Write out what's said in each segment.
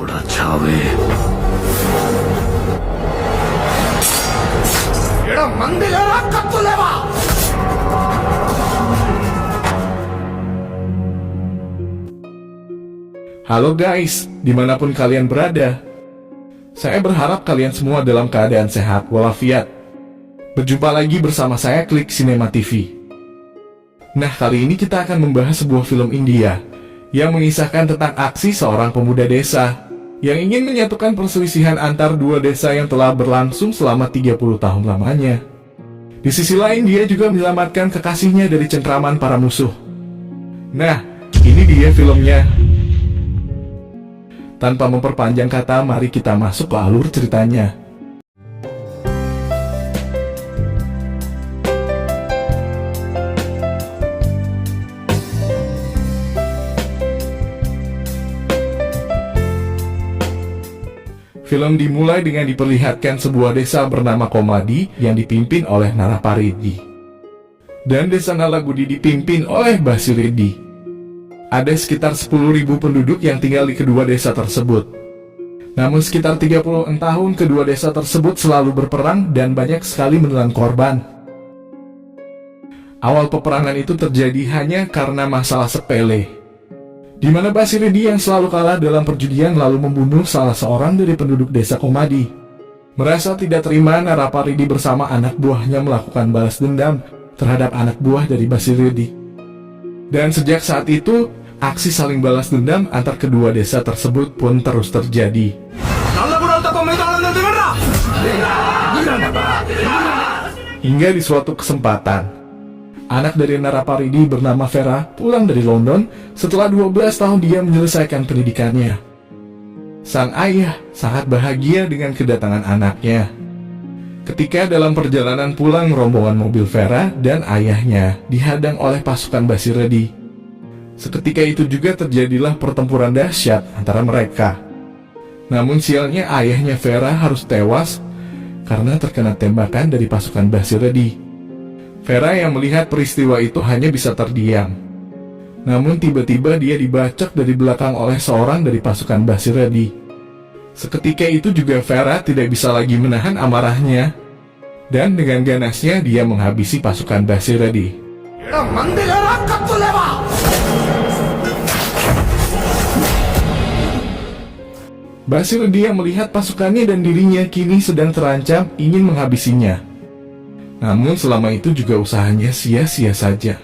కూడా చావే. Halo guys, dimanapun kalian berada. Saya berharap kalian semua dalam keadaan sehat walafiat. Berjumpa lagi bersama saya Klik Cinema TV. Nah, kali ini kita akan membahas sebuah film India yang mengisahkan tentang aksi seorang pemuda desa yang ingin menyatukan perselisihan antar dua desa yang telah berlangsung selama 30 tahun lamanya. Di sisi lain, dia juga menyelamatkan kekasihnya dari cengkraman para musuh. Nah, ini dia filmnya. Tanpa memperpanjang kata, mari kita masuk ke alur ceritanya. Film dimulai dengan diperlihatkan sebuah desa bernama Komadi yang dipimpin oleh Naraparidi. Dan desa Nalagudi dipimpin oleh Basiredi. Ada sekitar 10.000 penduduk yang tinggal di kedua desa tersebut. Namun sekitar 30 tahun kedua desa tersebut selalu berperang dan banyak sekali menelan korban. Awal peperangan itu terjadi hanya karena masalah sepele, di mana Basiredi yang selalu kalah dalam perjudian lalu membunuh salah seorang dari penduduk desa Komadi. Merasa tidak terima, Naraparidi bersama anak buahnya melakukan balas dendam terhadap anak buah dari Basiredi. Dan sejak saat itu, aksi saling balas dendam antar kedua desa tersebut pun terus terjadi. Hingga di suatu kesempatan, anak dari Naraparidi bernama Vera pulang dari London setelah 12 tahun dia menyelesaikan pendidikannya. Sang ayah sangat bahagia dengan kedatangan anaknya. Ketika dalam perjalanan pulang, rombongan mobil Vera dan ayahnya dihadang oleh pasukan Basiredi. Seketika itu juga terjadilah pertempuran dahsyat antara mereka. Namun sialnya ayahnya Vera harus tewas karena terkena tembakan dari pasukan Basiredi. Vera yang melihat peristiwa itu hanya bisa terdiam. Namun tiba-tiba dia dibacok dari belakang oleh seorang dari pasukan Basiredi. Seketika itu juga Vera tidak bisa lagi menahan amarahnya, dan dengan ganasnya dia menghabisi pasukan Basiredi. Basiredi yang melihat pasukannya dan dirinya kini sedang terancam ingin menghabisinya. Namun selama itu juga usahanya sia-sia saja.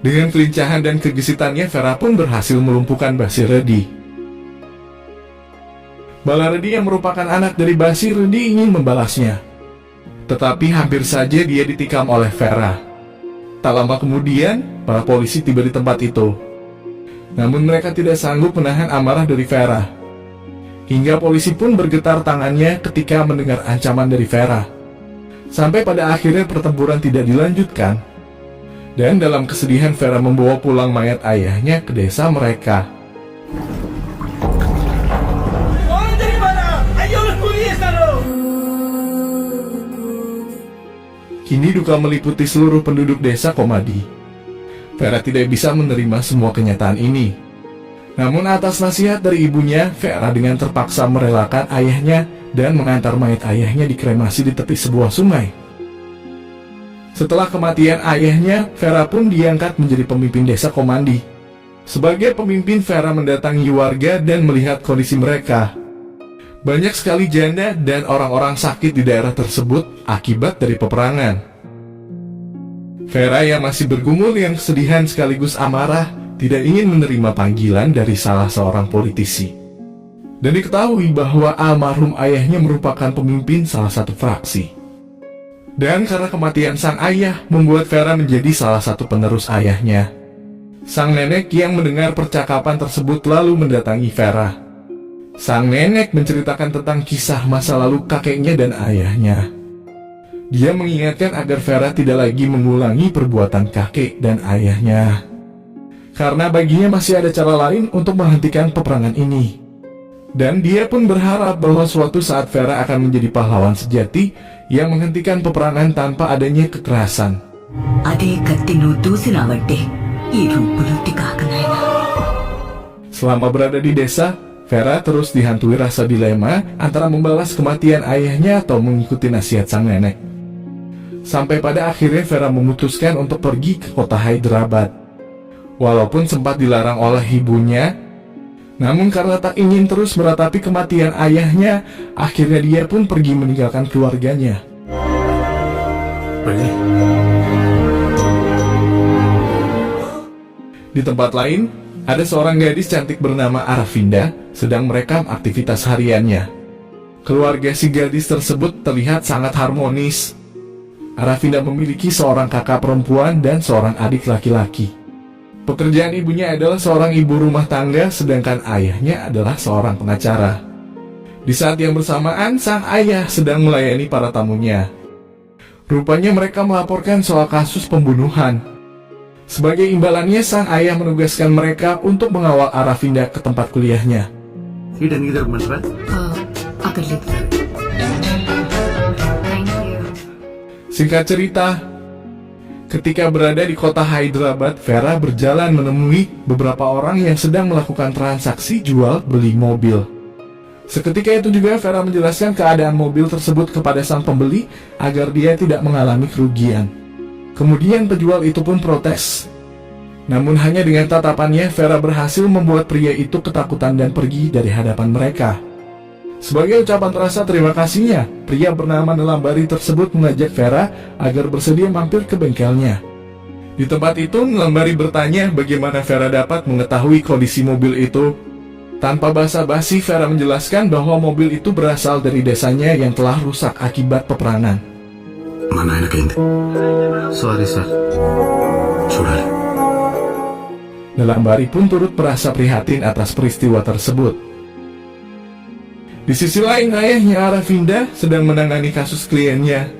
Dengan kelincahan dan kegesitannya, Vera pun berhasil melumpuhkan Basiredi. Balaredi yang merupakan anak dari Basiredi ingin membalasnya. Tetapi hampir saja dia ditikam oleh Vera. Tak lama kemudian, para polisi tiba di tempat itu. Namun mereka tidak sanggup menahan amarah dari Vera. Hingga polisi pun bergetar tangannya ketika mendengar ancaman dari Vera. Sampai pada akhirnya pertempuran tidak dilanjutkan. Dan dalam kesedihan, Vera membawa pulang mayat ayahnya ke desa mereka. Kini duka meliputi seluruh penduduk desa Komadi. Vera tidak bisa menerima semua kenyataan ini. Namun atas nasihat dari ibunya, Vera dengan terpaksa merelakan ayahnya dan mengantar mayat ayahnya dikremasi di tepi sebuah sungai. Setelah kematian ayahnya, Vera pun diangkat menjadi pemimpin desa Komadi. Sebagai pemimpin, Vera mendatangi warga dan melihat kondisi mereka. Banyak sekali janda dan orang-orang sakit di daerah tersebut akibat dari peperangan. Vera yang masih bergumul dengan kesedihan sekaligus amarah tidak ingin menerima panggilan dari salah seorang politisi. Dan diketahui bahwa almarhum ayahnya merupakan pemimpin salah satu fraksi. Dan karena kematian sang ayah membuat Vera menjadi salah satu penerus ayahnya. Sang nenek yang mendengar percakapan tersebut lalu mendatangi Vera. Sang nenek menceritakan tentang kisah masa lalu kakeknya dan ayahnya. Dia mengingatkan agar Vera tidak lagi mengulangi perbuatan kakek dan ayahnya, karena baginya masih ada cara lain untuk menghentikan peperangan ini. Dan dia pun berharap bahwa suatu saat Vera akan menjadi pahlawan sejati yang menghentikan peperangan tanpa adanya kekerasan. Selama berada di desa, Vera terus dihantui rasa dilema antara membalas kematian ayahnya atau mengikuti nasihat sang nenek. Sampai pada akhirnya Vera memutuskan untuk pergi ke kota Hyderabad. Walaupun sempat dilarang oleh ibunya, namun karena tak ingin terus meratapi kematian ayahnya, akhirnya dia pun pergi meninggalkan keluarganya. Pergi. Di tempat lain, ada seorang gadis cantik bernama Aravinda sedang merekam aktivitas hariannya. Keluarga si gadis tersebut terlihat sangat harmonis. Aravinda memiliki seorang kakak perempuan dan seorang adik laki-laki. Pekerjaan ibunya adalah seorang ibu rumah tangga, sedangkan ayahnya adalah seorang pengacara. Di saat yang bersamaan, sang ayah sedang melayani para tamunya. Rupanya mereka melaporkan soal kasus pembunuhan. Sebagai imbalannya, sang ayah menugaskan mereka untuk mengawal Aravinda ke tempat kuliahnya. akan lihat. Thank you. Singkat cerita, ketika berada di kota Hyderabad, Vera berjalan menemui beberapa orang yang sedang melakukan transaksi jual beli mobil. Seketika itu juga Vera menjelaskan keadaan mobil tersebut kepada sang pembeli agar dia tidak mengalami kerugian. Kemudian penjual itu pun protes. Namun hanya dengan tatapannya Vera berhasil membuat pria itu ketakutan dan pergi dari hadapan mereka. Sebagai ucapan rasa terima kasihnya, pria bernama Nilambari tersebut mengajak Vera agar bersedia mampir ke bengkelnya. Di tempat itu, Nilambari bertanya bagaimana Vera dapat mengetahui kondisi mobil itu. Tanpa basa-basi, Vera menjelaskan bahwa mobil itu berasal dari desanya yang telah rusak akibat peperangan. Mana enak ini? Sorry, sir. Sudah. Nilambari pun turut merasa prihatin atas peristiwa tersebut. Di sisi lain, ayahnya Aravinda sedang menangani kasus kliennya.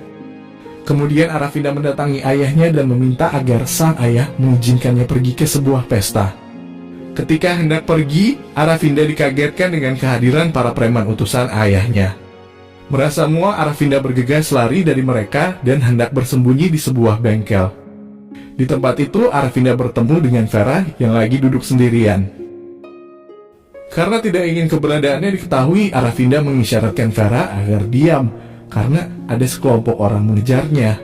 Kemudian Aravinda mendatangi ayahnya dan meminta agar sang ayah mengizinkannya pergi ke sebuah pesta. Ketika hendak pergi, Aravinda dikagetkan dengan kehadiran para preman utusan ayahnya. Merasa muak, Aravinda bergegas lari dari mereka dan hendak bersembunyi di sebuah bengkel. Di tempat itu, Aravinda bertemu dengan Vera yang lagi duduk sendirian. Karena tidak ingin keberadaannya diketahui, Aravinda mengisyaratkan Vera agar diam karena ada sekelompok orang mengejarnya.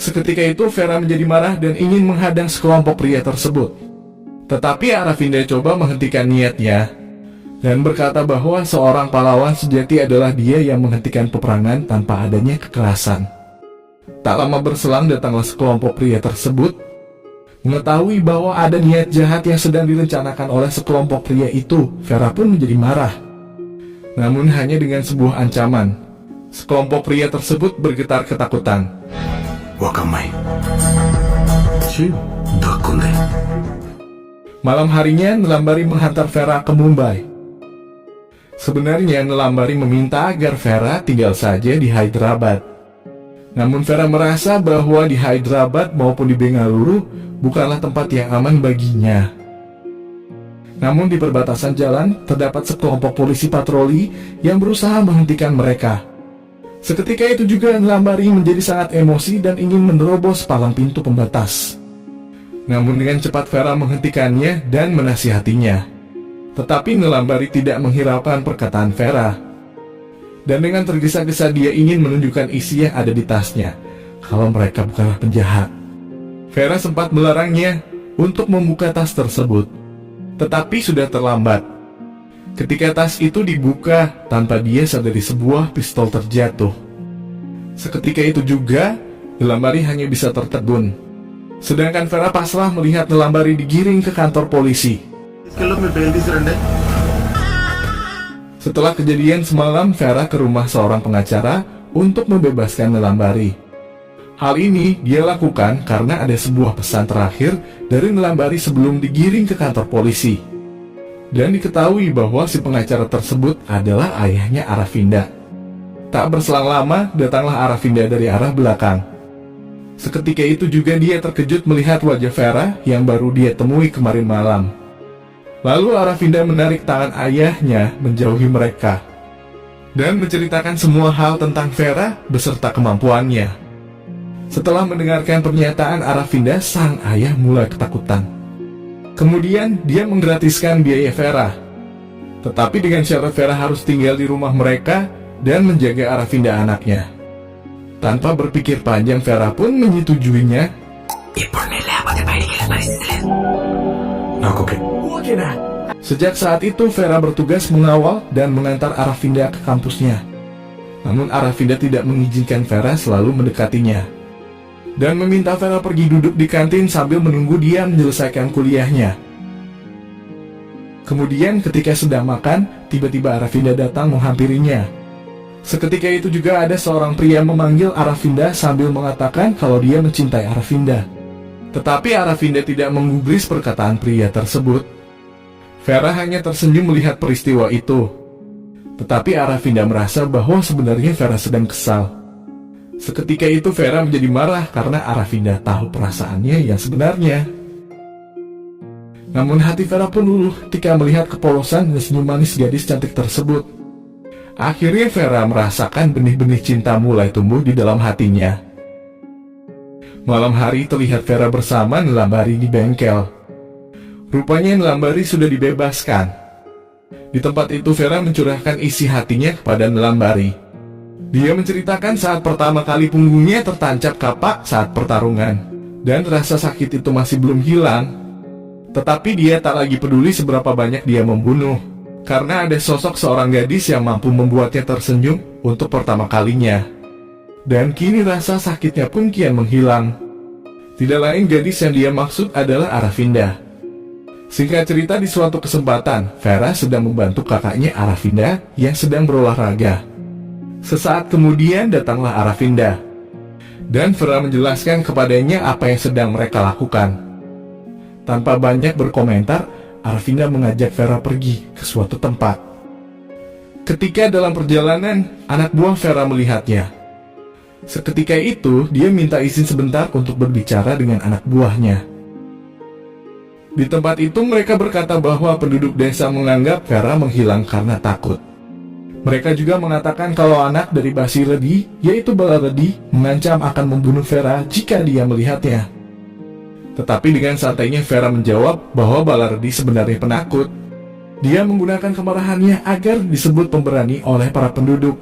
Seketika itu, Vera menjadi marah dan ingin menghadang sekelompok pria tersebut. Tetapi Aravinda coba menghentikan niatnya dan berkata bahwa seorang pahlawan sejati adalah dia yang menghentikan peperangan tanpa adanya kekerasan. Tak lama berselang, datanglah sekelompok pria tersebut. Mengetahui bahwa ada niat jahat yang sedang direncanakan oleh sekelompok pria itu, Vera pun menjadi marah. Namun hanya dengan sebuah ancaman. Sekelompok pria tersebut bergetar ketakutan. Wakamai. Dakunde. Malam harinya, Nilambari menghantar Vera ke Mumbai. Sebenarnya Nilambari meminta agar Vera tinggal saja di Hyderabad. Namun Vera merasa bahwa di Hyderabad maupun di Bengaluru bukanlah tempat yang aman baginya. Namun di perbatasan jalan terdapat sekelompok polisi patroli yang berusaha menghentikan mereka. Seketika itu juga Nilambari menjadi sangat emosi dan ingin menerobos palang pintu pembatas. Namun dengan cepat Vera menghentikannya dan menasihatinya. Tetapi Nilambari tidak menghiraukan perkataan Vera. Dan dengan tergesa-gesa dia ingin menunjukkan isi yang ada di tasnya, kalau mereka bukanlah penjahat. Vera sempat melarangnya untuk membuka tas tersebut. Tetapi sudah terlambat. Ketika tas itu dibuka, tanpa dia sadari sebuah pistol terjatuh. Seketika itu juga, Nilambari hanya bisa tertegun. Sedangkan Vera pasrah melihat Nilambari digiring ke kantor polisi. Setelah kejadian semalam, Vera ke rumah seorang pengacara untuk membebaskan Nilambari. Hal ini dia lakukan karena ada sebuah pesan terakhir dari Nilambari sebelum digiring ke kantor polisi. Dan diketahui bahwa si pengacara tersebut adalah ayahnya Aravinda. Tak berselang lama, datanglah Aravinda dari arah belakang. Seketika itu juga dia terkejut melihat wajah Vera yang baru dia temui kemarin malam. Lalu Aravinda menarik tangan ayahnya menjauhi mereka dan menceritakan semua hal tentang Vera beserta kemampuannya. Setelah mendengarkan pernyataan Aravinda, sang ayah mulai ketakutan. Kemudian dia menggratiskan biaya Vera. Tetapi dengan syarat Vera harus tinggal di rumah mereka dan menjaga Aravinda anaknya. Tanpa berpikir panjang, Vera pun menyetujuinya. Oke. Sejak saat itu Vera bertugas mengawal dan mengantar Aravinda ke kampusnya. Namun Aravinda tidak mengizinkan Vera selalu mendekatinya dan meminta Vera pergi duduk di kantin sambil menunggu dia menyelesaikan kuliahnya. Kemudian ketika sedang makan, tiba-tiba Aravinda datang menghampirinya. Seketika itu juga ada seorang pria memanggil Aravinda sambil mengatakan kalau dia mencintai Aravinda. Tetapi Aravinda tidak menggubris perkataan pria tersebut. Vera hanya tersenyum melihat peristiwa itu. Tetapi Aravinda merasa bahwa sebenarnya Vera sedang kesal. Seketika itu Vera menjadi marah karena Aravinda tahu perasaannya yang sebenarnya. Namun hati Vera pun luluh ketika melihat kepolosan dan senyum manis gadis cantik tersebut. Akhirnya Vera merasakan benih-benih cinta mulai tumbuh di dalam hatinya. Malam hari terlihat Vera bersama Nilambari di bengkel. Rupanya Nilambari sudah dibebaskan. Di tempat itu Vera mencurahkan isi hatinya kepada Nilambari. Dia menceritakan saat pertama kali punggungnya tertancap kapak saat pertarungan, dan rasa sakit itu masih belum hilang. Tetapi dia tak lagi peduli seberapa banyak dia membunuh, karena ada sosok seorang gadis yang mampu membuatnya tersenyum untuk pertama kalinya. Dan kini rasa sakitnya pun kian menghilang. Tidak lain gadis yang dia maksud adalah Aravinda. Singkat cerita, di suatu kesempatan, Vera sedang membantu kakaknya Aravinda yang sedang berolahraga. Sesaat kemudian datanglah Aravinda, dan Vera menjelaskan kepadanya apa yang sedang mereka lakukan. Tanpa banyak berkomentar, Aravinda mengajak Vera pergi ke suatu tempat. Ketika dalam perjalanan, anak buah Vera melihatnya. Seketika itu, dia minta izin sebentar untuk berbicara dengan anak buahnya. Di tempat itu mereka berkata bahwa penduduk desa menganggap Vera menghilang karena takut. Mereka juga mengatakan kalau anak dari Basiredi, yaitu Balaredi, mengancam akan membunuh Vera jika dia melihatnya. Tetapi dengan santainya Vera menjawab bahwa Balaredi sebenarnya penakut. Dia menggunakan kemarahannya agar disebut pemberani oleh para penduduk.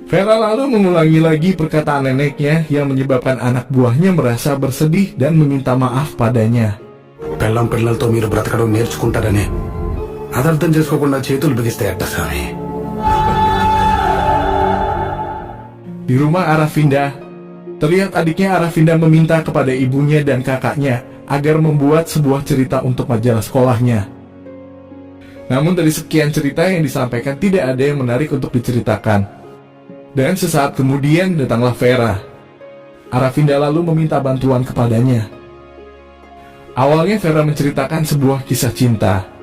Vera lalu mengulangi lagi perkataan neneknya yang menyebabkan anak buahnya merasa bersedih dan meminta maaf padanya. పెళ్ళం పిల్లలతో మీరు బ్రతకడం నేర్చుకుంటారనే అది అర్థం చేసుకోకుండా చేతులు బిగిస్తే ఎట్ట స్వామి. Di rumah Aravinda, terlihat adiknya Aravinda meminta kepada ibunya dan kakaknya agar membuat sebuah cerita untuk majalah sekolahnya. Namun dari sekian cerita yang disampaikan tidak ada yang menarik untuk diceritakan. Dan sesaat kemudian datanglah Vera. Aravinda lalu meminta bantuan kepadanya. Awalnya Vera menceritakan sebuah kisah cinta.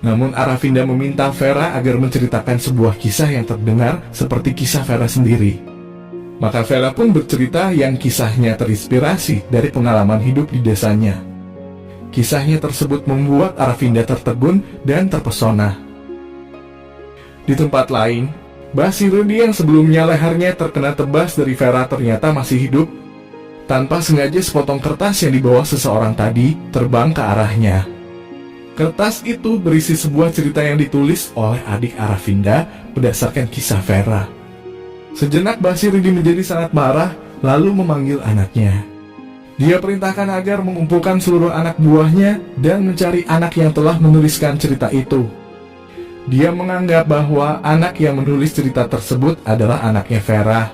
Namun Aravinda meminta Vera agar menceritakan sebuah kisah yang terdengar seperti kisah Vera sendiri. Maka Vera pun bercerita yang kisahnya terinspirasi dari pengalaman hidup di desanya. Kisahnya tersebut membuat Aravinda tertegun dan terpesona. Di tempat lain, Basiredi yang sebelumnya lehernya terkena tebas dari Vera ternyata masih hidup. Tanpa sengaja sepotong kertas yang dibawa seseorang tadi terbang ke arahnya. Kertas itu berisi sebuah cerita yang ditulis oleh adik Aravinda berdasarkan kisah Vera. Sejenak Basiredi menjadi sangat marah, lalu memanggil anaknya. Dia perintahkan agar mengumpulkan seluruh anak buahnya dan mencari anak yang telah menuliskan cerita itu. Dia menganggap bahwa anak yang menulis cerita tersebut adalah anaknya Vera.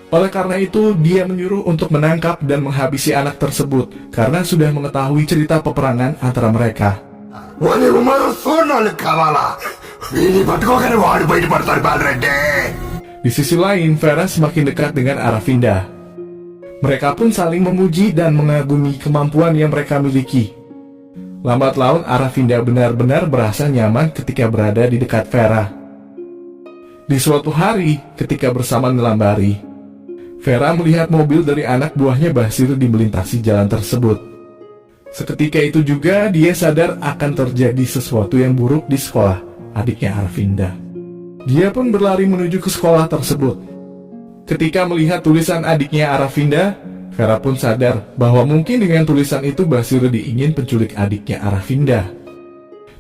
Oleh karena itu, dia menyuruh untuk menangkap dan menghabisi anak tersebut karena sudah mengetahui cerita peperangan antara mereka. Di sisi lain, Vera semakin dekat dengan Aravinda. Mereka pun saling memuji dan mengagumi kemampuan yang mereka miliki. Lambat laun, Aravinda benar-benar merasa nyaman ketika berada di dekat Vera. Di suatu hari, ketika bersama Nilambari, Vera melihat mobil dari anak buahnya Basiredi melintasi jalan tersebut. Seketika itu juga dia sadar akan terjadi sesuatu yang buruk di sekolah adiknya Aravinda. Dia pun berlari menuju ke sekolah tersebut. Ketika melihat tulisan adiknya Aravinda, Vera pun sadar bahwa mungkin dengan tulisan itu Basiredi ingin penculik adiknya Aravinda.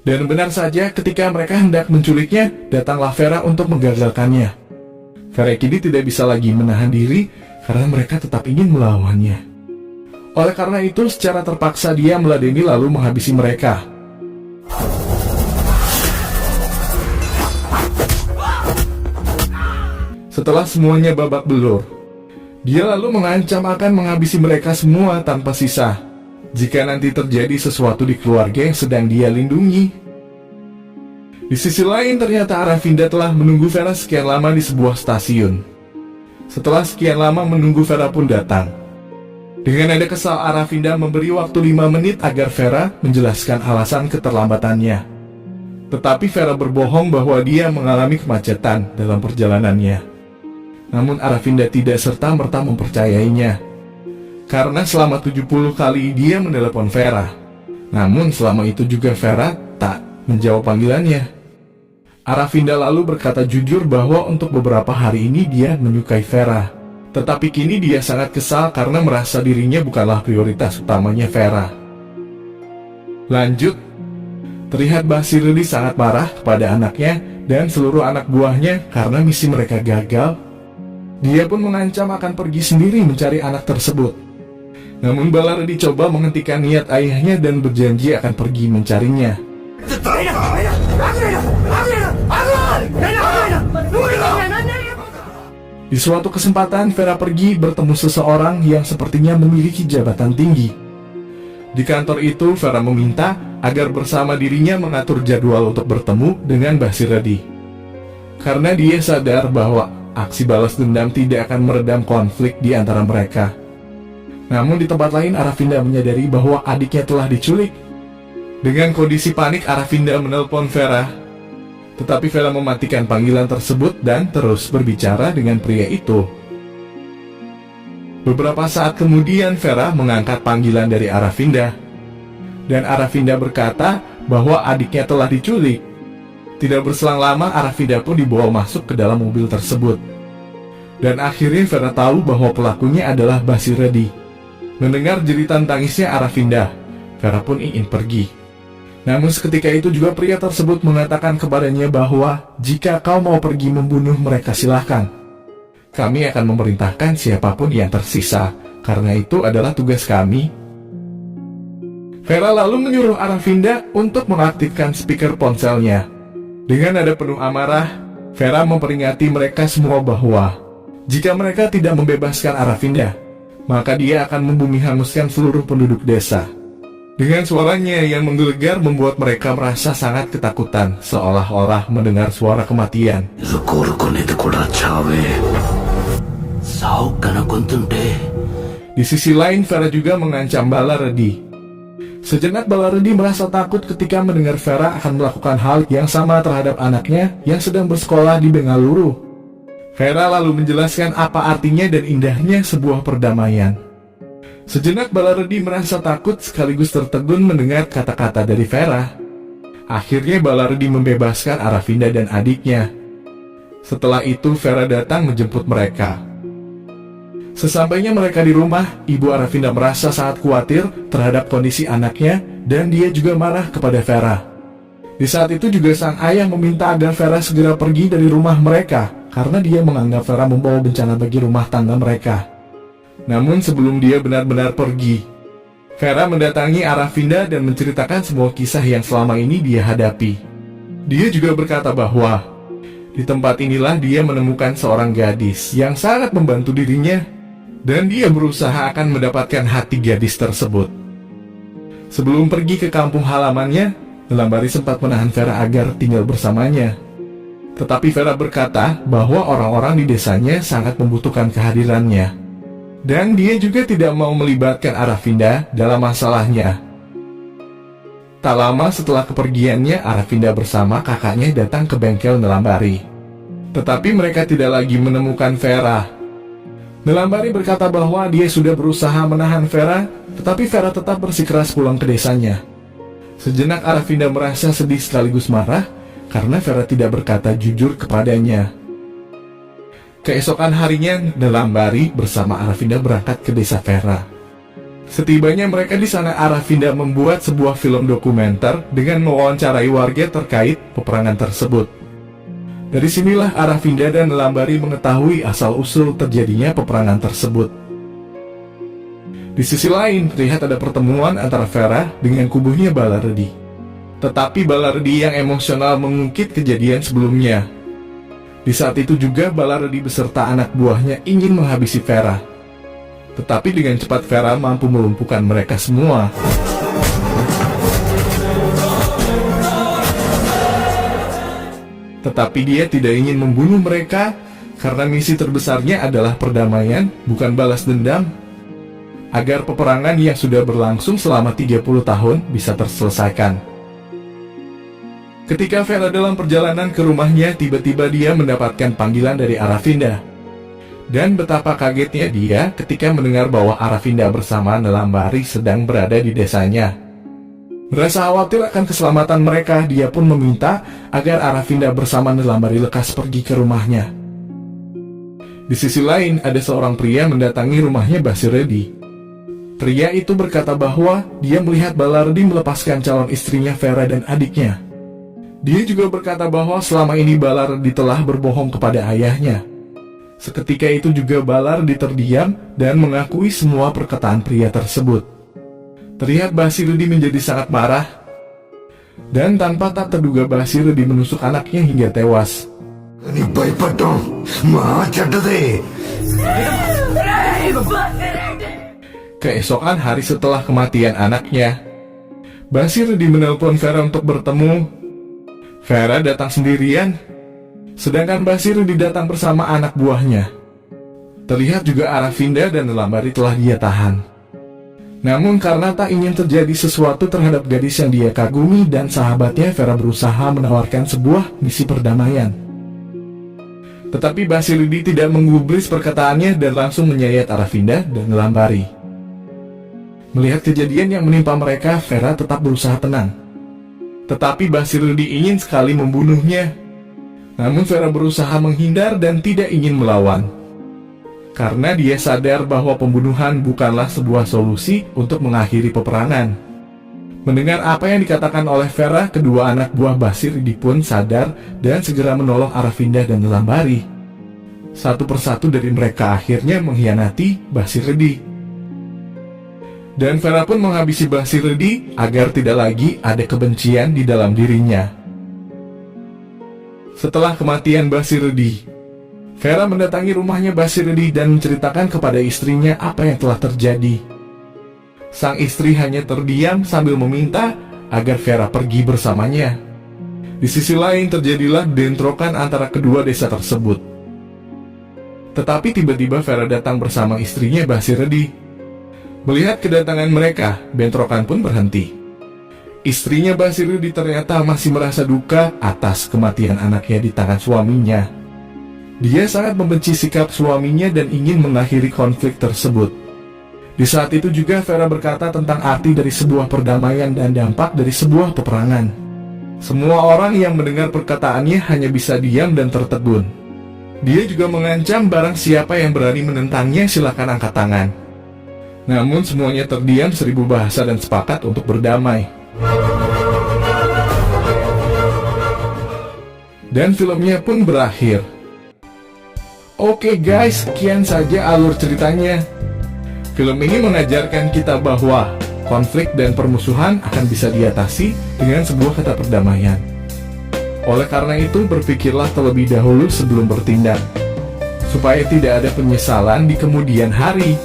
Dan benar saja ketika mereka hendak menculiknya, datanglah Vera untuk menggagalkannya. Vera kini tidak bisa lagi menahan diri karena mereka tetap ingin melawannya. Oleh karena itu, secara terpaksa dia meladeni lalu menghabisi mereka. Setelah semuanya babak belur, dia lalu mengancam akan menghabisi mereka semua tanpa sisa jika nanti terjadi sesuatu di keluarga yang sedang dia lindungi. Di sisi lain, ternyata Aravinda telah menunggu Vera sekian lama di sebuah stasiun. Setelah sekian lama menunggu, Vera pun datang. Dengan nada kesal, Aravinda memberi waktu 5 menit agar Vera menjelaskan alasan keterlambatannya. Tetapi Vera berbohong bahwa dia mengalami kemacetan dalam perjalanannya. Namun Aravinda tidak serta-merta mempercayainya. Karena selama 70 kali dia menelepon Vera. Namun selama itu juga Vera tak menjawab panggilannya. Aravinda lalu berkata jujur bahwa untuk beberapa hari ini dia menyukai Vera. Tetapi kini dia sangat kesal karena merasa dirinya bukanlah prioritas utamanya Vera. Lanjut, terlihat Basirli sangat marah kepada anaknya dan seluruh anak buahnya karena misi mereka gagal. Dia pun mengancam akan pergi sendiri mencari anak tersebut. Namun Balardi coba menghentikan niat ayahnya dan berjanji akan pergi mencarinya. Di suatu kesempatan, Vera pergi bertemu seseorang yang sepertinya memiliki jabatan tinggi. Di kantor itu, Vera meminta agar bersama dirinya mengatur jadwal untuk bertemu dengan Basirli. Karena dia sadar bahwa aksi balas dendam tidak akan meredam konflik di antara mereka. Namun di tempat lain, Aravinda menyadari bahwa adiknya telah diculik. Dengan kondisi panik, Aravinda menelpon Vera. Tetapi Vera mematikan panggilan tersebut dan terus berbicara dengan pria itu. Beberapa saat kemudian, Vera mengangkat panggilan dari Aravinda. Dan Aravinda berkata bahwa adiknya telah diculik. Tidak berselang lama, Aravinda pun dibawa masuk ke dalam mobil tersebut. Dan akhirnya Vera tahu bahwa pelakunya adalah Basirli. Mendengar jeritan tangisnya Aravinda, Vera pun ingin pergi. Namun seketika itu juga pria tersebut mengatakan kepadanya bahwa jika kau mau pergi membunuh mereka silahkan. Kami akan memerintahkan siapapun yang tersisa, karena itu adalah tugas kami. Vera lalu menyuruh Aravinda untuk mengaktifkan speaker ponselnya. Dengan nada penuh amarah, Vera memperingati mereka semua bahwa jika mereka tidak membebaskan Aravinda, maka dia akan membumi hanguskan seluruh penduduk desa. Dengan suaranya yang menggelegar membuat mereka merasa sangat ketakutan, seolah-olah mendengar suara kematian. Di sisi lain, Vera juga mengancam Balardi. Sejenak Balardi merasa takut ketika mendengar Vera akan melakukan hal yang sama terhadap anaknya yang sedang bersekolah di Bengaluru. Vera lalu menjelaskan apa artinya dan indahnya sebuah perdamaian. Sejenak Balardi merasa takut sekaligus tertegun mendengar kata-kata dari Vera. Akhirnya Balardi membebaskan Aravinda dan adiknya. Setelah itu Vera datang menjemput mereka. Sesampainya mereka di rumah, ibu Aravinda merasa sangat khawatir terhadap kondisi anaknya dan dia juga marah kepada Vera. Di saat itu juga sang ayah meminta agar Vera segera pergi dari rumah mereka karena dia menganggap Vera membawa bencana bagi rumah tangga mereka. Namun sebelum dia benar-benar pergi, Vera mendatangi Aravinda dan menceritakan semua kisah yang selama ini dia hadapi. Dia juga berkata bahwa di tempat inilah dia menemukan seorang gadis yang sangat membantu dirinya dan dia berusaha akan mendapatkan hati gadis tersebut. Sebelum pergi ke kampung halamannya, Nilambari sempat menahan Vera agar tinggal bersamanya. Tetapi Vera berkata bahwa orang-orang di desanya sangat membutuhkan kehadirannya. Dan dia juga tidak mau melibatkan Aravinda dalam masalahnya. Tak lama setelah kepergiannya, Aravinda bersama kakaknya datang ke bengkel Nilambari. Tetapi mereka tidak lagi menemukan Vera. Nilambari berkata bahwa dia sudah berusaha menahan Vera, tetapi Vera tetap bersikeras pulang ke desanya. Sejenak Aravinda merasa sedih sekaligus marah karena Vera tidak berkata jujur kepadanya. Keesokan harinya, Nilambari bersama Aravinda berangkat ke desa Vera. Setibanya mereka di sana, Aravinda membuat sebuah film dokumenter dengan mewawancarai warga terkait peperangan tersebut. Dari sinilah Aravinda dan Nilambari mengetahui asal-usul terjadinya peperangan tersebut. Di sisi lain, terlihat ada pertemuan antara Vera dengan kubunya Balaredi. Tetapi Balaredi yang emosional mengungkit kejadian sebelumnya. Di saat itu juga Balaredi beserta anak buahnya ingin menghabisi Vera. Tetapi dengan cepat Vera mampu melumpuhkan mereka semua. Tetapi dia tidak ingin membunuh mereka karena misi terbesarnya adalah perdamaian, bukan balas dendam. Agar peperangan yang sudah berlangsung selama 30 tahun bisa terselesaikan. Ketika Vera dalam perjalanan ke rumahnya, tiba-tiba dia mendapatkan panggilan dari Aravinda. Dan betapa kagetnya dia ketika mendengar bahwa Aravinda bersama Nilambari sedang berada di desanya. Merasa khawatir akan keselamatan mereka, dia pun meminta agar Aravinda bersama Nilambari lekas pergi ke rumahnya. Di sisi lain, ada seorang pria mendatangi rumahnya Basiredi. Pria itu berkata bahwa dia melihat Balaredi melepaskan calon istrinya Vera dan adiknya. Dia juga berkata bahwa selama ini Balaredi telah berbohong kepada ayahnya. Seketika itu juga Balaredi terdiam dan mengakui semua perkataan pria tersebut. Terlihat Basiredi menjadi sangat marah. Dan tanpa tak terduga Basiredi menusuk anaknya hingga tewas. Ini baik padang, macet. Keesokan hari setelah kematian anaknya, Basiredi menelpon Vera untuk bertemu. Vera datang sendirian, sedangkan Basiredi datang bersama anak buahnya. Terlihat juga Aravinda dan Nilambari telah dia tahan. Namun karena tak ingin terjadi sesuatu terhadap gadis yang dia kagumi dan sahabatnya, Vera berusaha menawarkan sebuah misi perdamaian. Tetapi Basiredi tidak menggubris perkataannya dan langsung menyayat Aravinda dan Nilambari. Melihat kejadian yang menimpa mereka, Vera tetap berusaha tenang. Tetapi Basiredi ingin sekali membunuhnya. Namun Vera berusaha menghindar dan tidak ingin melawan. Karena dia sadar bahwa pembunuhan bukanlah sebuah solusi untuk mengakhiri peperangan. Mendengar apa yang dikatakan oleh Vera, kedua anak buah Basiredi pun sadar dan segera menolong Aravinda dan Nilambari. Satu persatu dari mereka akhirnya mengkhianati Basiredi. Dan Vera pun menghabisi Basiredi agar tidak lagi ada kebencian di dalam dirinya. Setelah kematian Basiredi, Vera mendatangi rumahnya Basiredi dan menceritakan kepada istrinya apa yang telah terjadi. Sang istri hanya terdiam sambil meminta agar Vera pergi bersamanya. Di sisi lain terjadilah bentrokan antara kedua desa tersebut. Tetapi tiba-tiba Vera datang bersama istrinya Basiredi. Melihat kedatangan mereka, bentrokan pun berhenti. Istrinya Basiredi ternyata masih merasa duka atas kematian anaknya di tangan suaminya. Dia sangat membenci sikap suaminya dan ingin mengakhiri konflik tersebut. Di saat itu juga Vera berkata tentang arti dari sebuah perdamaian dan dampak dari sebuah peperangan. Semua orang yang mendengar perkataannya hanya bisa diam dan tertegun. Dia juga mengancam barang siapa yang berani menentangnya silakan angkat tangan. Namun semuanya terdiam seribu bahasa dan sepakat untuk berdamai. Dan filmnya pun berakhir. Oke guys, sekian saja alur ceritanya. Film ini mengajarkan kita bahwa konflik dan permusuhan akan bisa diatasi dengan sebuah kata perdamaian. Oleh karena itu, berpikirlah terlebih dahulu sebelum bertindak, supaya tidak ada penyesalan di kemudian hari.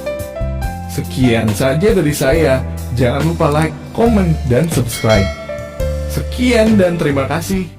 Sekian saja dari saya. Jangan lupa like, komen, dan subscribe. Sekian dan terima kasih.